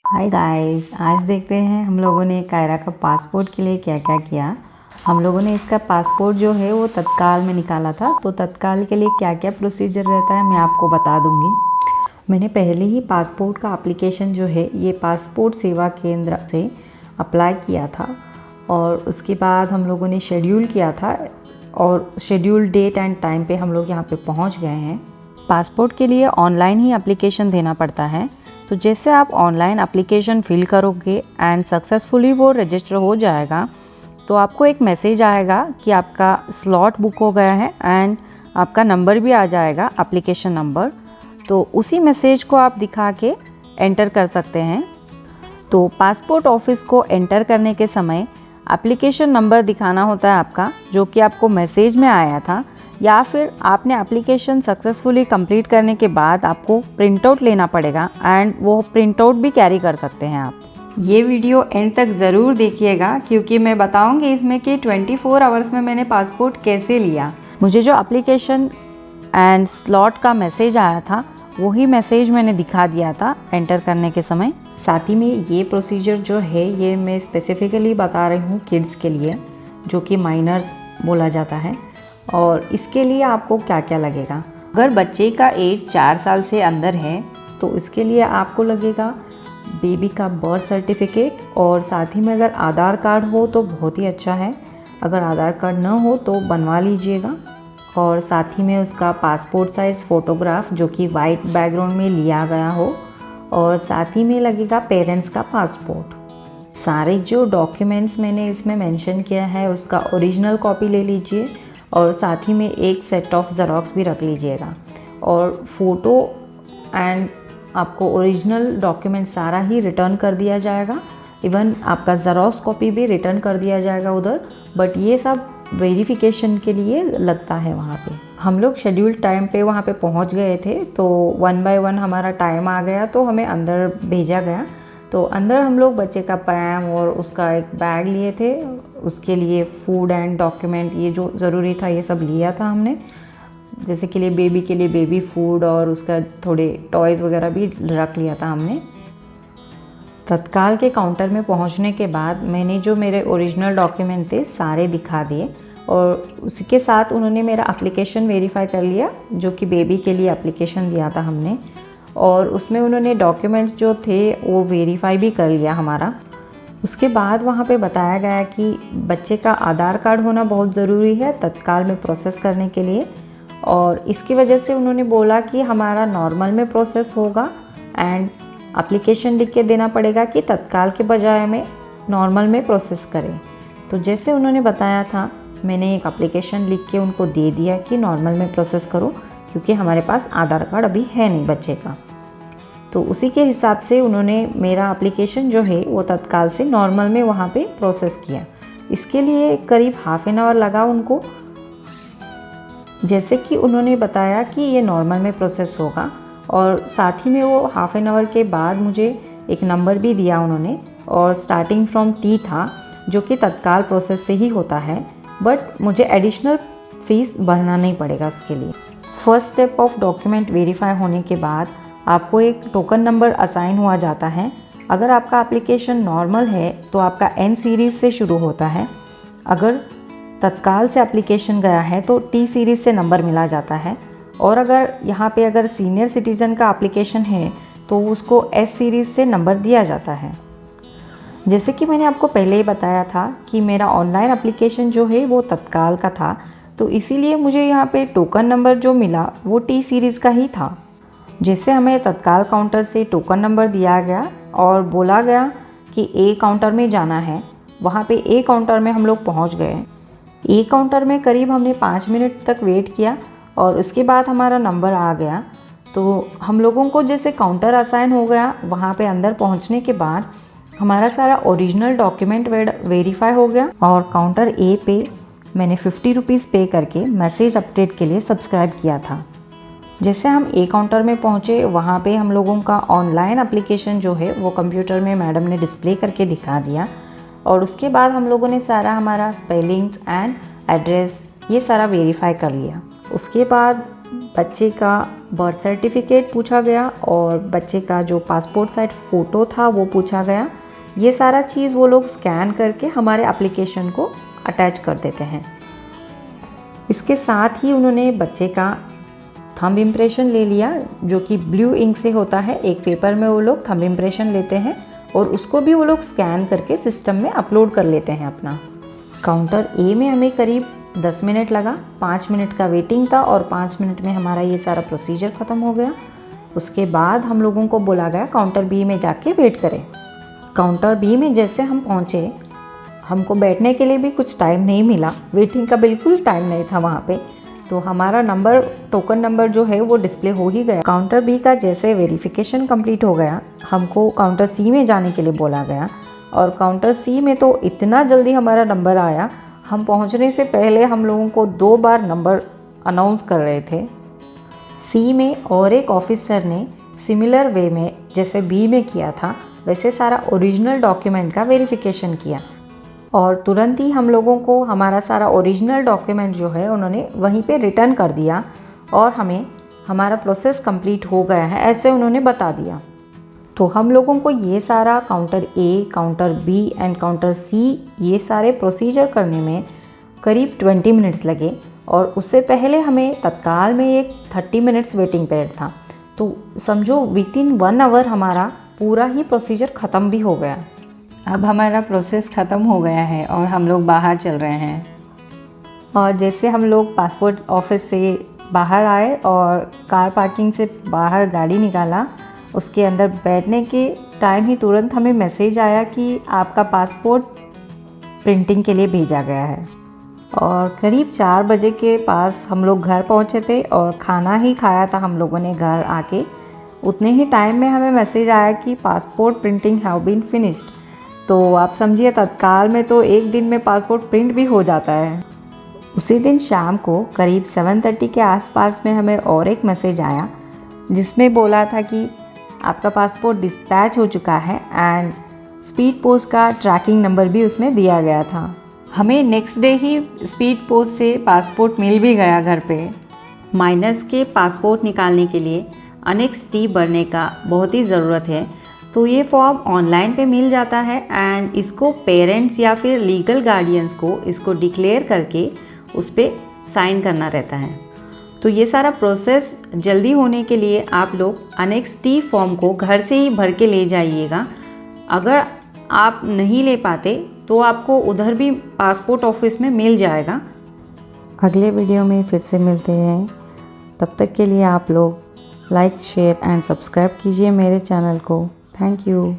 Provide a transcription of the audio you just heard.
Hi guys, आज देखते हैं हम लोगों ने कायरा का पासपोर्ट के लिए क्या क्या किया। हम लोगों ने इसका पासपोर्ट जो है वो तत्काल में निकाला था, तो तत्काल के लिए क्या क्या प्रोसीजर रहता है मैं आपको बता दूंगी। मैंने पहले ही पासपोर्ट का एप्लीकेशन जो है ये पासपोर्ट सेवा केंद्र से अप्लाई किया था और उसके बाद हम लोगों ने शेड्यूल किया था और शेड्यूल डेट एंड टाइम पे हम लोग यहाँ पे पहुँच गए हैं। पासपोर्ट के लिए ऑनलाइन ही एप्लीकेशन देना पड़ता है, तो जैसे आप ऑनलाइन एप्लीकेशन फिल करोगे एंड सक्सेसफुली वो रजिस्टर हो जाएगा तो आपको एक मैसेज आएगा कि आपका स्लॉट बुक हो गया है एंड आपका नंबर भी आ जाएगा, एप्लीकेशन नंबर। तो उसी मैसेज को आप दिखा के एंटर कर सकते हैं। तो पासपोर्ट ऑफिस को एंटर करने के समय एप्लीकेशन नंबर दिखाना होता है आपका, जो कि आपको मैसेज में आया था, या फिर आपने एप्लीकेशन सक्सेसफुली कंप्लीट करने के बाद आपको प्रिंट आउट लेना पड़ेगा एंड वो प्रिंट आउट भी कैरी कर सकते हैं आप। ये वीडियो एंड तक ज़रूर देखिएगा क्योंकि मैं बताऊंगी इसमें कि 24 आवर्स में मैंने पासपोर्ट कैसे लिया। मुझे जो एप्लीकेशन एंड स्लॉट का मैसेज आया था वही मैसेज मैंने दिखा दिया था एंटर करने के समय। साथ ही में ये प्रोसीजर जो है ये मैं स्पेसिफिकली बता रही हूँ किड्स के लिए, जो कि माइनर्स बोला जाता है। और इसके लिए आपको क्या क्या लगेगा, अगर बच्चे का एज 4 साल से अंदर है तो इसके लिए आपको लगेगा बेबी का बर्थ सर्टिफिकेट, और साथ ही में अगर आधार कार्ड हो तो बहुत ही अच्छा है, अगर आधार कार्ड न हो तो बनवा लीजिएगा। और साथ ही में उसका पासपोर्ट साइज़ फ़ोटोग्राफ जो कि वाइट बैकग्राउंड में लिया गया हो, और साथ ही में लगेगा पेरेंट्स का पासपोर्ट। सारे जो डॉक्यूमेंट्स मैंने इसमें मेंशन किया है उसका ओरिजिनल कॉपी ले लीजिए और साथ ही में एक सेट ऑफ ज़ेरॉक्स भी रख लीजिएगा। और फ़ोटो एंड आपको ओरिजिनल डॉक्यूमेंट सारा ही रिटर्न कर दिया जाएगा, इवन आपका ज़ेरॉक्स कॉपी भी रिटर्न कर दिया जाएगा उधर, बट ये सब वेरिफिकेशन के लिए लगता है वहाँ पे। हम लोग शेड्यूल टाइम पे वहाँ पे पहुँच गए थे, तो 1 बाय 1 हमारा टाइम आ गया तो हमें अंदर भेजा गया। तो अंदर हम लोग बच्चे का प्रैम और उसका एक बैग लिए थे, उसके लिए फूड एंड डॉक्यूमेंट ये जो ज़रूरी था ये सब लिया था हमने, जैसे के लिए बेबी फूड और उसका थोड़े टॉयज़ वगैरह भी रख लिया था हमने। तत्काल के काउंटर में पहुंचने के बाद मैंने जो मेरे ओरिजिनल डॉक्यूमेंट थे सारे दिखा दिए और उसके साथ उन्होंने मेरा एप्लीकेशन वेरीफाई कर लिया, जो कि बेबी के लिए एप्लीकेशन दिया था हमने, और उसमें उन्होंने डॉक्यूमेंट्स जो थे वो वेरीफाई भी कर लिया हमारा। उसके बाद वहाँ पे बताया गया कि बच्चे का आधार कार्ड होना बहुत ज़रूरी है तत्काल में प्रोसेस करने के लिए, और इसकी वजह से उन्होंने बोला कि हमारा नॉर्मल में प्रोसेस होगा एंड एप्लीकेशन लिख के देना पड़ेगा कि तत्काल के बजाय में नॉर्मल में प्रोसेस करें। तो जैसे उन्होंने बताया था मैंने एक एप्लीकेशन लिख के उनको दे दिया कि नॉर्मल में प्रोसेस करो, क्योंकि हमारे पास आधार कार्ड अभी है नहीं बच्चे का। तो उसी के हिसाब से उन्होंने मेरा एप्लीकेशन जो है वो तत्काल से नॉर्मल में वहाँ पे प्रोसेस किया। इसके लिए करीब हाफ एन आवर लगा उनको, जैसे कि उन्होंने बताया कि ये नॉर्मल में प्रोसेस होगा। और साथ ही में वो हाफ एन आवर के बाद मुझे एक नंबर भी दिया उन्होंने, और स्टार्टिंग फ्रॉम टी था जो कि तत्काल प्रोसेस से ही होता है, बट मुझे एडिशनल फ़ीस भरना नहीं पड़ेगा इसके लिए। First step of document verify होने के बाद आपको एक टोकन नंबर असाइन हुआ जाता है। अगर आपका एप्लीकेशन नॉर्मल है तो आपका एन सीरीज़ से शुरू होता है, अगर तत्काल से एप्लीकेशन गया है तो टी सीरीज़ से नंबर मिला जाता है, और अगर यहाँ पे अगर सीनियर सिटीज़न का एप्लीकेशन है तो उसको एस सीरीज़ से नंबर दिया जाता है। जैसे कि मैंने आपको पहले ही बताया था कि मेरा ऑनलाइन एप्लीकेशन जो है वो तत्काल का था, तो इसीलिए मुझे यहाँ पे टोकन नंबर जो मिला वो टी सीरीज़ का ही था। जैसे हमें तत्काल काउंटर से टोकन नंबर दिया गया और बोला गया कि ए काउंटर में जाना है, वहाँ पे ए काउंटर में हम लोग पहुँच गए। ए काउंटर में करीब हमने 5 मिनट तक वेट किया और उसके बाद हमारा नंबर आ गया। तो हम लोगों को जैसे काउंटर असाइन हो गया, वहाँ पे अंदर पहुँचने के बाद हमारा सारा ओरिजिनल डॉक्यूमेंट वेरीफाई हो गया, और काउंटर ए पे मैंने 50 रुपीज़ पे करके मैसेज अपडेट के लिए सब्सक्राइब किया था। जैसे हम ए काउंटर में पहुँचे वहाँ पे हम लोगों का ऑनलाइन एप्लीकेशन जो है वो कंप्यूटर में मैडम ने डिस्प्ले करके दिखा दिया, और उसके बाद हम लोगों ने सारा हमारा स्पेलिंग्स एंड एड्रेस ये सारा वेरीफाई कर लिया। उसके बाद बच्चे का बर्थ सर्टिफिकेट पूछा गया और बच्चे का जो पासपोर्ट साइज फ़ोटो था वो पूछा गया। ये सारा चीज़ वो लोग स्कैन करके हमारे एप्लीकेशन को अटैच कर देते हैं। इसके साथ ही उन्होंने बच्चे का थंब इम्प्रेशन ले लिया, जो कि ब्लू इंक से होता है। एक पेपर में वो लोग थंब इम्प्रेशन लेते हैं और उसको भी वो लोग स्कैन करके सिस्टम में अपलोड कर लेते हैं अपना। काउंटर ए में हमें करीब 10 मिनट लगा, 5 मिनट का वेटिंग था और 5 मिनट में हमारा ये सारा प्रोसीजर ख़त्म हो गया। उसके बाद हम लोगों को बोला गया काउंटर बी में जाके वेट करें। काउंटर बी में जैसे हम पहुँचे, हमको बैठने के लिए भी कुछ टाइम नहीं मिला, वेटिंग का बिल्कुल टाइम नहीं था वहाँ पे। तो हमारा नंबर, टोकन नंबर जो है वो डिस्प्ले हो ही गया। काउंटर बी का जैसे वेरिफिकेशन कंप्लीट हो गया, हमको काउंटर सी में जाने के लिए बोला गया और काउंटर सी में तो इतना जल्दी हमारा नंबर आया, हम पहुंचने से पहले हम लोगों को 2 बार नंबर अनाउंस कर रहे थे। सी में और एक ऑफिसर ने सिमिलर वे में जैसे बी में किया था वैसे सारा ओरिजिनल डॉक्यूमेंट का वेरिफिकेशन किया और तुरंत ही हम लोगों को हमारा सारा ओरिजिनल डॉक्यूमेंट जो है उन्होंने वहीं पे रिटर्न कर दिया और हमें हमारा प्रोसेस कंप्लीट हो गया है ऐसे उन्होंने बता दिया। तो हम लोगों को ये सारा counter A, counter B and counter C ये सारे प्रोसीजर करने में करीब 20 मिनट्स लगे और उससे पहले हमें तत्काल में एक 30 मिनट्स वेटिंग पीरियड था। तो समझो विदिन 1 आवर हमारा पूरा ही प्रोसीजर ख़त्म भी हो गया। अब हमारा प्रोसेस ख़त्म हो गया है और हम लोग बाहर चल रहे हैं। और जैसे हम लोग पासपोर्ट ऑफिस से बाहर आए और कार पार्किंग से बाहर गाड़ी निकाला, उसके अंदर बैठने के टाइम ही तुरंत हमें मैसेज आया कि आपका पासपोर्ट प्रिंटिंग के लिए भेजा गया है। और करीब 4 बजे के पास हम लोग घर पहुंचे थे और खाना ही खाया था हम लोगों ने घर आके। उतने ही टाइम में हमें मैसेज आया कि passport printing have been finished. तो आप समझिए तत्काल में तो एक दिन में पासपोर्ट प्रिंट भी हो जाता है। उसी दिन शाम को करीब 7:30 के आसपास में हमें और एक मैसेज आया जिसमें बोला था कि आपका पासपोर्ट डिस्पैच हो चुका है एंड स्पीड पोस्ट का ट्रैकिंग नंबर भी उसमें दिया गया था। हमें नेक्स्ट डे ही स्पीड पोस्ट से पासपोर्ट मिल भी गया घर पे। माइनर्स के पासपोर्ट निकालने के लिए अनेक्स टी भरने का बहुत ही ज़रूरत है। तो ये फॉर्म ऑनलाइन पे मिल जाता है एंड इसको पेरेंट्स या फिर लीगल गार्डियंस को इसको डिक्लेयर करके उस पर साइन करना रहता है। तो ये सारा प्रोसेस जल्दी होने के लिए आप लोग अनेक्स टी फॉर्म को घर से ही भर के ले जाइएगा। अगर आप नहीं ले पाते तो आपको उधर भी पासपोर्ट ऑफिस में मिल जाएगा। अगले वीडियो में फिर से मिलते हैं। तब तक के लिए आप लोग लाइक, शेयर एंड सब्सक्राइब कीजिए मेरे चैनल को। Thank you.